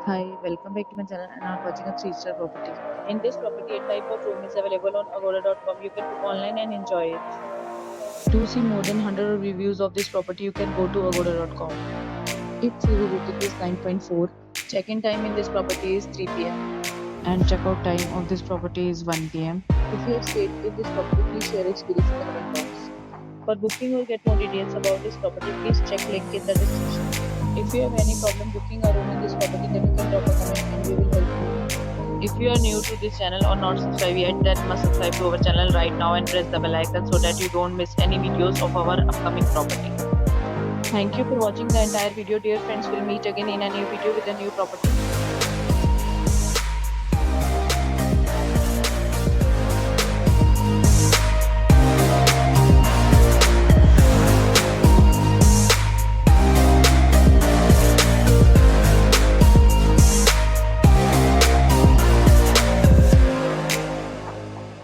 Hi, welcome back to my channel and I'm watching a 3-star property. In this property, a type of room is available on agoda.com. You can book online and enjoy it. To see more than 100 reviews of this property, you can go to agoda.com. Its review rating is 9.4. Check-in time in this property is 3 p.m. And checkout time of this property is 1 p.m. If you have stayed in this property, please share experience in the comment box. For booking or get more details about this property, please check link in the description. If you have any problem booking a room in this property, then you can drop a comment and we will help you. If you are new to this channel or not subscribed yet, then must subscribe to our channel right now and press the bell icon so that you don't miss any videos of our upcoming property. Thank you for watching the entire video. Dear friends, we'll meet again in a new video with a new property.